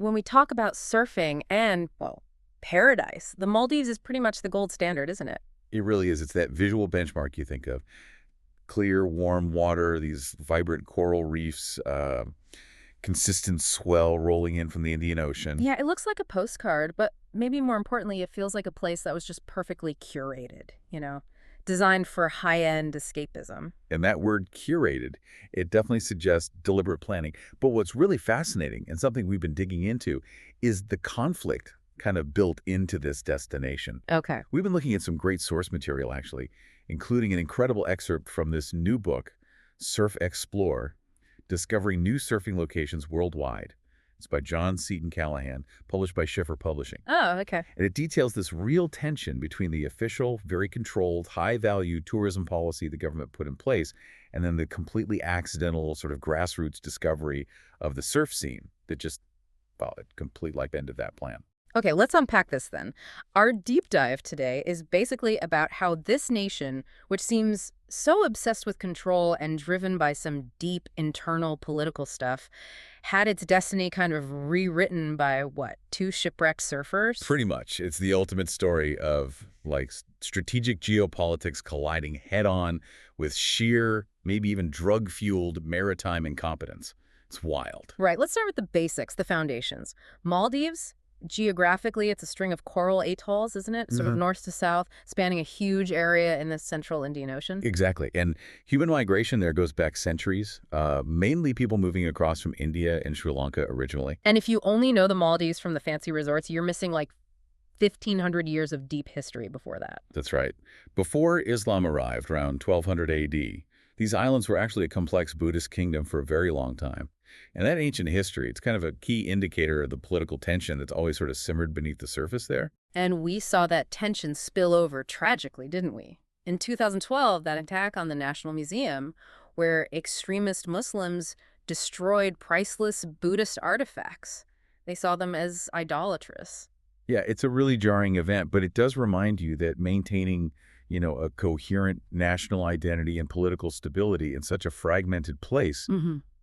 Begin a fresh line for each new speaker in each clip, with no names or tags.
when we talk about surfing and, well, paradise, the Maldives is pretty much the gold standard, isn't it?
It really is. It's that visual benchmark you think of. Clear, warm water, these vibrant coral reefs, consistent swell rolling in from the Indian Ocean.
Yeah, it looks like a postcard, but maybe more importantly, it feels like a place that was just perfectly curated, designed for high-end escapism.
And that word curated, it definitely suggests deliberate planning. But what's really fascinating, and something we've been digging into, is the conflict kind of built into this destination.
Okay.
We've been looking at some great source material, actually, including an incredible excerpt from this new book, surfEXPLORE, Discovering New Surfing Locations Worldwide. It's by John Seton Callahan, published by Schiffer Publishing.
Oh, okay.
And it details this real tension between the official, very controlled, high-value tourism policy the government put in place and then the completely accidental sort of grassroots discovery of the surf scene that just, well, it completely upended that plan.
Okay, let's unpack this then. Our deep dive today is basically about how this nation, which seems so obsessed with control and driven by some deep internal political stuff, had its destiny kind of rewritten by, what, two shipwrecked surfers?
Pretty much. It's the ultimate story of, like, strategic geopolitics colliding head-on with sheer, maybe even drug-fueled maritime incompetence. It's wild.
Right, let's start with the basics, the foundations. Maldives? Geographically, it's a string of coral atolls, isn't it? Sort of north to south, spanning a huge area in the central Indian Ocean.
Exactly. And human migration there goes back centuries, mainly people moving across from India and Sri Lanka originally.
And if you only know the Maldives from the fancy resorts, you're missing like 1,500 years of deep history before that.
That's right. Before Islam arrived, around 1200 AD, these islands were actually a complex Buddhist kingdom for a very long time. And that ancient history, it's kind of a key indicator of the political tension that's always sort of simmered beneath the surface there.
And we saw that tension spill over tragically, didn't we? In 2012, that attack on the National Museum, where extremist Muslims destroyed priceless Buddhist artifacts. They saw them as idolatrous.
Yeah, it's a really jarring event, but it does remind you that maintaining, a coherent national identity and political stability in such a fragmented place,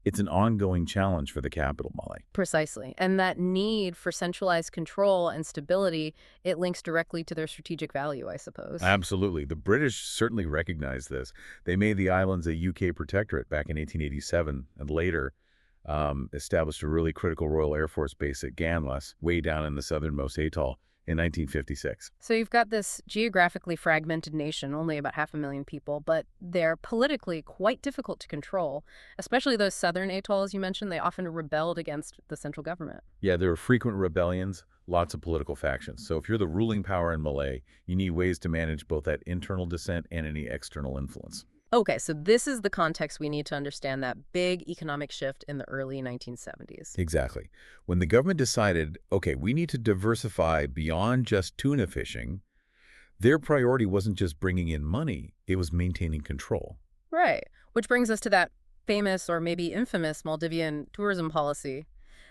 it's an ongoing challenge for the capital, Molly.
Precisely. And that need for centralized control and stability, it links directly to their strategic value, I suppose.
Absolutely. The British certainly recognized this. They made the islands a UK protectorate back in 1887 and later established a really critical Royal Air Force base at Ganlas, way down in the southernmost atoll, in 1956.
So you've got this geographically fragmented nation, only about 500,000 people, but they're politically quite difficult to control, especially those southern atolls you mentioned. They often rebelled against the central government.
Yeah, there were frequent rebellions, lots of political factions. So if you're the ruling power in Malay, you need ways to manage both that internal dissent and any external influence.
Okay, so this is the context we need to understand that big economic shift in the early 1970s.
Exactly. When the government decided, okay, we need to diversify beyond just tuna fishing, their priority wasn't just bringing in money, it was maintaining control.
Right, which brings us to that famous or maybe infamous Maldivian tourism policy.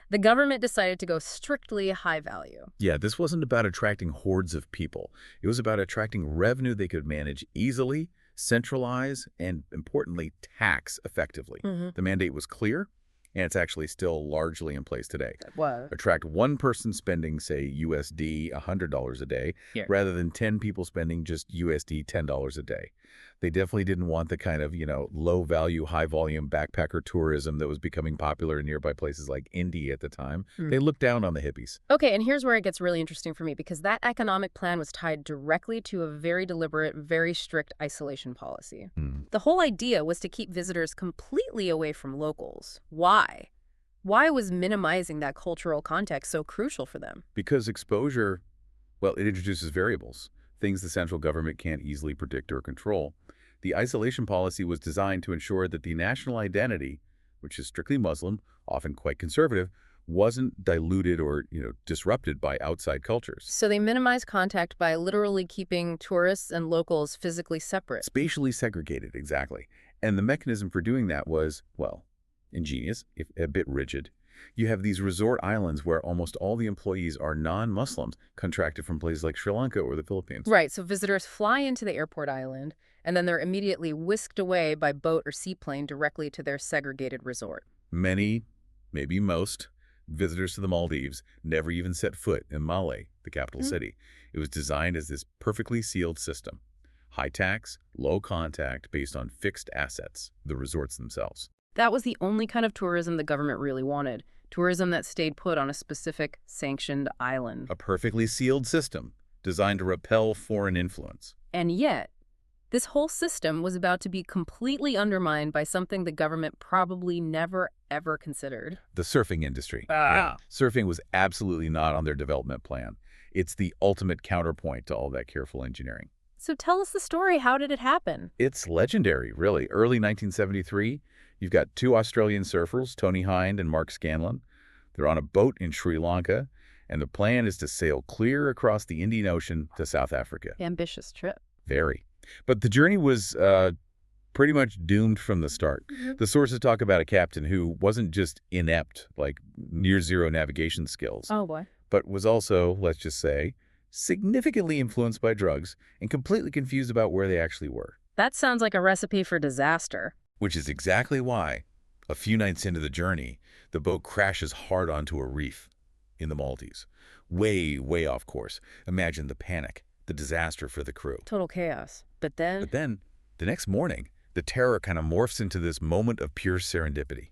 The government decided to go strictly high value.
Yeah, this wasn't about attracting hordes of people. It was about attracting revenue they could manage easily, centralize, and importantly, tax effectively. The mandate was clear, and it's actually still largely in place today.
What?
Attract one person spending, say, USD $100 a day, rather than 10 people spending just USD $10 a day. They definitely didn't want the kind of, low-value, high-volume backpacker tourism that was becoming popular in nearby places like India at the time. They looked down on the hippies.
Okay, and here's where it gets really interesting for me, because that economic plan was tied directly to a very deliberate, very strict isolation policy. The whole idea was to keep visitors completely away from locals. Why? Why was minimizing that cultural context so crucial for them?
Because exposure, well, it introduces variables, things the central government can't easily predict or control. The isolation policy was designed to ensure that the national identity, which is strictly Muslim, often quite conservative, wasn't diluted or, disrupted by outside cultures.
So they minimized contact by literally keeping tourists and locals physically separate.
Spatially segregated, exactly. And the mechanism for doing that was, well, ingenious, if a bit rigid. You have these resort islands where almost all the employees are non-Muslims, contracted from places like Sri Lanka or the Philippines.
Right, so visitors fly into the airport island, and then they're immediately whisked away by boat or seaplane directly to their segregated resort.
Many, maybe most, Visitors to the Maldives never even set foot in Malé, the capital city. It was designed as this perfectly sealed system. High tax, low contact, based on fixed assets, the resorts themselves.
That was the only kind of tourism the government really wanted. Tourism that stayed put on a specific sanctioned island.
A perfectly sealed system designed to repel foreign influence.
And yet, this whole system was about to be completely undermined by something the government probably never, ever considered.
The surfing industry.
Ah.
Surfing was absolutely not on their development plan. It's the ultimate counterpoint to all that careful engineering.
So tell us the story. How did it happen?
It's legendary, really. Early 1973, you've got two Australian surfers, Tony Hinde and Mark Scanlon. They're on a boat in Sri Lanka, and the plan is to sail clear across the Indian Ocean to South Africa.
Ambitious trip.
Very. But the journey was pretty much doomed from the start. The sources talk about a captain who wasn't just inept, like near-zero navigation skills,
Oh, boy.
but was also, let's just say, significantly influenced by drugs and completely confused about where they actually were.
That sounds like a recipe for disaster.
Which is exactly why, a few nights into the journey, the boat crashes hard onto a reef in the Maldives. Way, way off course. Imagine the panic, the disaster for the crew.
Total chaos. But then,
The next morning, the terror kind of morphs into this moment of pure serendipity.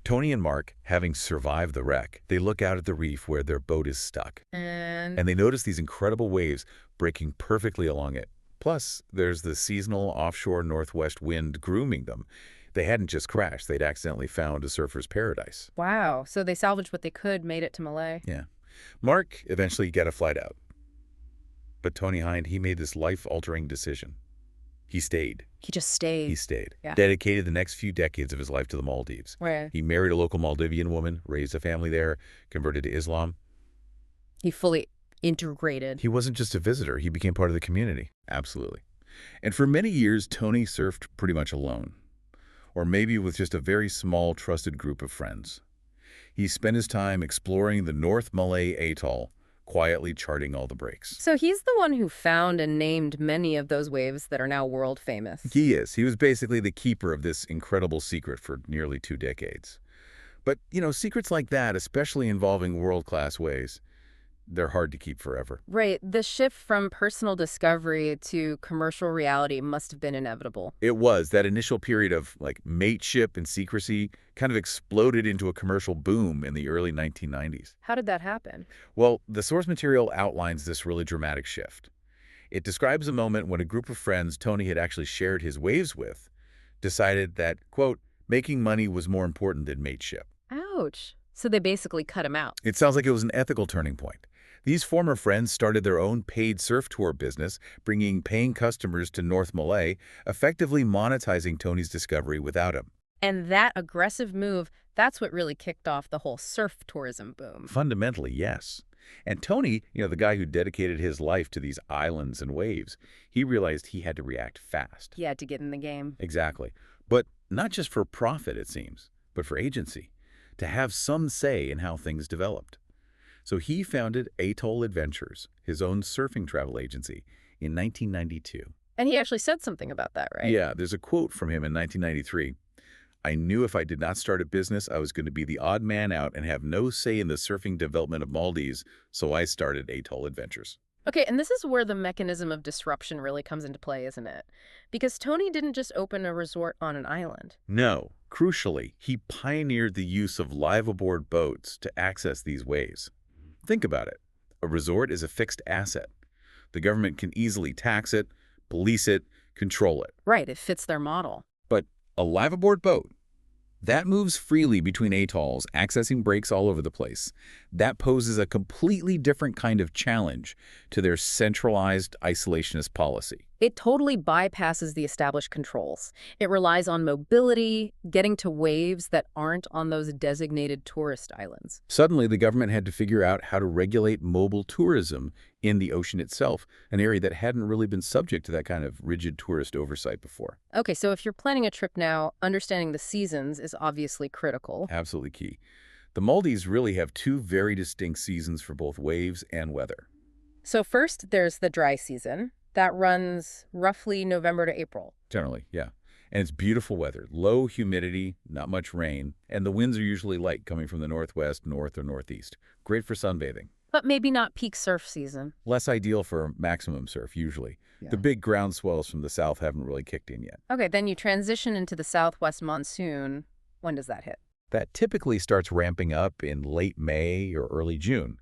Tony and Mark, having survived the wreck, they look out at the reef where their boat is stuck.
And
And they notice these incredible waves breaking perfectly along it. Plus, there's the seasonal offshore northwest wind grooming them. They hadn't just crashed, they'd accidentally found a surfer's paradise.
wow. So they salvaged what they could, made it to Malay.
Yeah. Mark eventually got a flight out. But Tony Hinde, he made this life-altering decision. He stayed.
He just stayed.
He stayed.
Yeah.
Dedicated the next few decades of his life to the Maldives.
Where
He married a local Maldivian woman, raised a family there, converted to Islam.
he fully integrated.
He wasn't just a visitor, he became part of the community. Absolutely. And for many years, Tony surfed pretty much alone. Or maybe with just a very small, trusted group of friends. He spent his time exploring the North Malay Atoll, quietly charting all the breaks.
So he's the one who found and named many of those waves that are now world famous.
He is. He was basically the keeper of this incredible secret for nearly 2 decades. But, secrets like that, especially involving world-class waves, they're hard to keep forever.
Right. The shift from personal discovery to commercial reality must have been inevitable.
It was. That initial period of, mateship and secrecy kind of exploded into a commercial boom in the early 1990s.
How did that happen?
Well, the source material outlines this really dramatic shift. It describes a moment when a group of friends Tony had actually shared his waves with decided that, quote, making money was more important than mateship.
Ouch. So they basically cut him out.
It sounds like it was an ethical turning point. These former friends started their own paid surf tour business, bringing paying customers to North Malay, effectively monetizing Tony's discovery without him.
And that aggressive move, that's what really kicked off the whole surf tourism boom.
Fundamentally, yes. And Tony, the guy who dedicated his life to these islands and waves, he realized he had to react fast.
He had to get in the game.
Exactly. But not just for profit, it seems, but for agency, to have some say in how things developed. So he founded Atoll Adventures, his own surfing travel agency, in 1992.
And he actually said something about that, right?
Yeah, there's a quote from him in 1993. I knew if I did not start a business, I was going to be the odd man out and have no say in the surfing development of Maldives, so I started Atoll Adventures.
Okay, and this is where the mechanism of disruption really comes into play, isn't it? Because Tony didn't just open a resort on an island.
No, crucially, he pioneered the use of live-aboard boats to access these waves. Think about it. A resort is a fixed asset. The government can easily tax it, police it, control it.
Right, it fits their model.
But a live-aboard boat, that moves freely between atolls, accessing breaks all over the place. That poses a completely different kind of challenge to their centralized isolationist policy.
It totally bypasses the established controls. It relies on mobility, getting to waves that aren't on those designated tourist islands.
Suddenly, the government had to figure out how to regulate mobile tourism in the ocean itself, an area that hadn't really been subject to that kind of rigid tourist oversight before.
Okay, so if you're planning a trip now, understanding the seasons is obviously critical.
Absolutely key. The Maldives really have 2 very distinct seasons for both waves and weather.
So first, there's the dry season. That runs roughly November to April.
Generally, yeah. And it's beautiful weather, low humidity, not much rain, and the winds are usually light coming from the northwest, north, or northeast. Great for sunbathing.
But maybe not peak surf season.
Less ideal for maximum surf, usually. The
Yeah.
big ground swells from the south haven't really kicked in yet.
Okay, then you transition into the southwest monsoon. When does that hit?
That typically starts ramping up in late May or early June.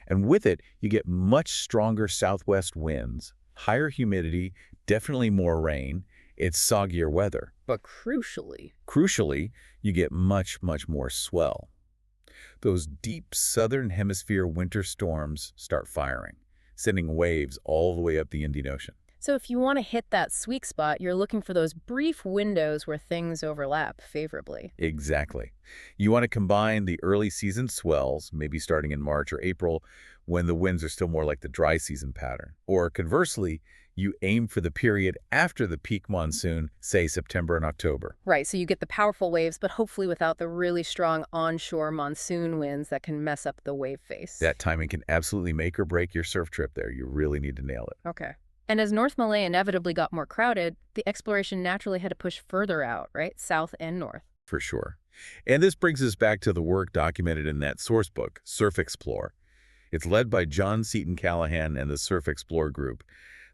And with it, you get much stronger southwest winds, higher humidity, definitely more rain. It's soggier weather.
But crucially,
Crucially, you get much, much more swell. Those deep southern hemisphere winter storms start firing, sending waves all the way up the Indian Ocean.
so if you want to hit that sweet spot, you're looking for those brief windows where things overlap favorably.
Exactly. You want to combine the early season swells, maybe starting in March or April, when the winds are still more like the dry season pattern. Or conversely, you aim for the period after the peak monsoon, say September and October.
Right, so you get the powerful waves, but hopefully without the really strong onshore monsoon winds that can mess up the wave face.
That timing can absolutely make or break your surf trip there. You really need to nail it.
Okay. And as North Malay inevitably got more crowded, the exploration naturally had to push further out, right? South and north.
For sure. And this brings us back to the work documented in that source book, surfEXPLORE. It's led by John Seton Callahan and the surfEXPLORE group.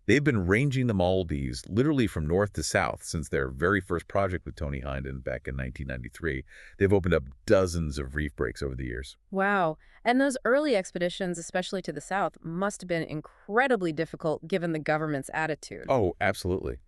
They've been ranging the Maldives literally from north to south since their very first project with Tony Hinde back in 1993. They've opened up dozens of reef breaks over the years.
Wow. And those early expeditions, especially to the south, must have been incredibly difficult given the government's attitude.
Oh, absolutely.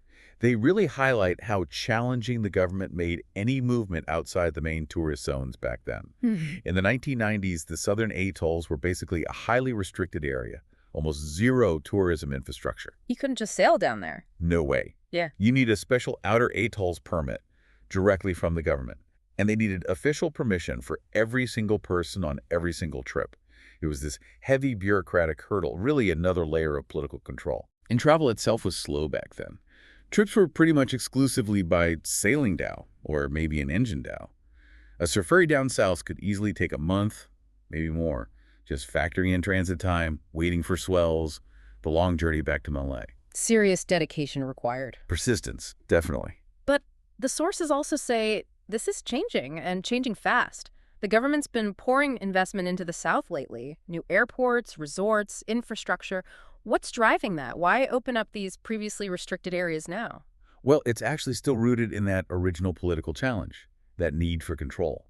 They really highlight how challenging the government made any movement outside the main tourist zones back then.
Mhm.
In the 1990s, the southern atolls were basically a highly restricted area, almost zero tourism infrastructure.
You couldn't just sail down there.
No way.
Yeah.
You need a special outer atolls permit directly from the government. And they needed official permission for every single person on every single trip. It was this heavy bureaucratic hurdle, really another layer of political control. And travel itself was slow back then. Trips were pretty much exclusively by sailing dhow, or maybe an engine dhow. A surf ferry down south could easily take a month, maybe more, just factoring in transit time, waiting for swells, the long journey back to Malay.
Serious dedication required.
Persistence, definitely.
But the sources also say this is changing, and changing fast. The government's been pouring investment into the south lately. New airports, resorts, infrastructure. What's driving that? Why open up these previously restricted areas now?
Well, it's actually still rooted in that original political challenge, that need for control.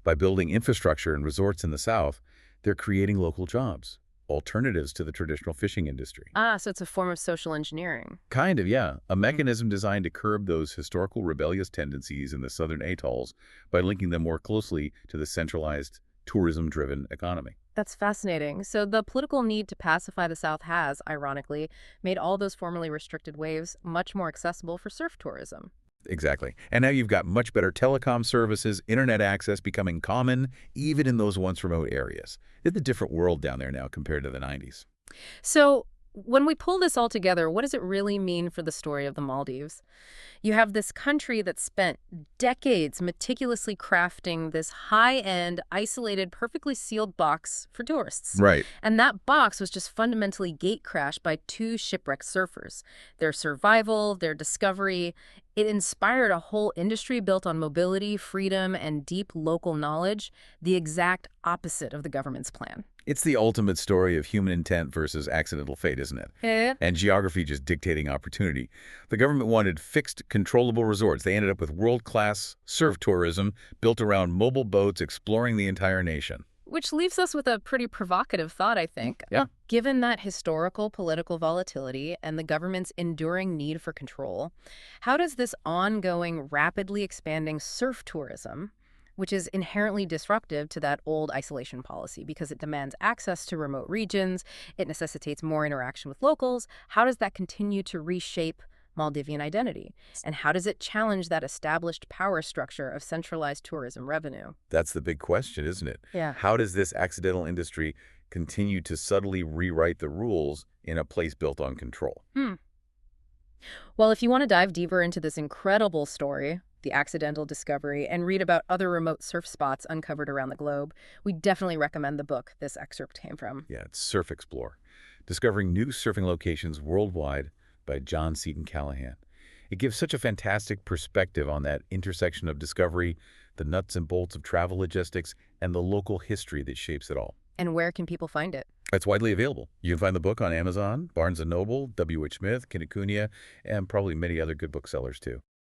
By building infrastructure and resorts in the south, they're creating local jobs, alternatives to the traditional fishing industry.
Ah, so it's a form of social engineering.
Kind of, yeah. A mechanism designed to curb those historical rebellious tendencies in the southern atolls by linking them more closely to the centralized, tourism-driven economy.
That's fascinating. So the political need to pacify the South has, ironically, made all those formerly restricted waves much more accessible for surf tourism.
Exactly. And now you've got much better telecom services, internet access becoming common, even in those once remote areas. It's a different world down there now compared to the 90s.
So when we pull this all together, what does it really mean for the story of the Maldives? You have this country that spent decades meticulously crafting this high-end, isolated, perfectly sealed box for tourists.
Right.
And that box was just fundamentally gate-crashed by two shipwrecked surfers. Their survival, their discovery, it inspired a whole industry built on mobility, freedom, and deep local knowledge, the exact opposite of the government's plan.
It's the ultimate story of human intent versus accidental fate, isn't it?
Yeah.
And geography just dictating opportunity. The government wanted fixed, controllable resorts. They ended up with world-class surf tourism built around mobile boats exploring the entire nation.
Which leaves us with a pretty provocative thought, I think.
Yeah.
Given that historical political volatility and the government's enduring need for control, how does this ongoing, rapidly expanding surf tourism, which is inherently disruptive to that old isolation policy because it demands access to remote regions, it necessitates more interaction with locals, how does that continue to reshape Maldivian identity? And how does it challenge that established power structure of centralized tourism revenue?
That's the big question, isn't it?
Yeah.
How does this accidental industry continue to subtly rewrite the rules in a place built on control?
Well, if you want to dive deeper into this incredible story, the accidental discovery, and read about other remote surf spots uncovered around the globe, we definitely recommend the book this excerpt came from.
Yeah, it's surfEXPLORE, Discovering New Surfing Locations Worldwide by John Seton Callahan. It gives such a fantastic perspective on that intersection of discovery, the nuts and bolts of travel logistics, and the local history that shapes it all.
And where can people find it?
It's widely available. You can find the book on Amazon, Barnes& Noble, W.H. Smith, Kinokuniya, and probably many other good booksellers too.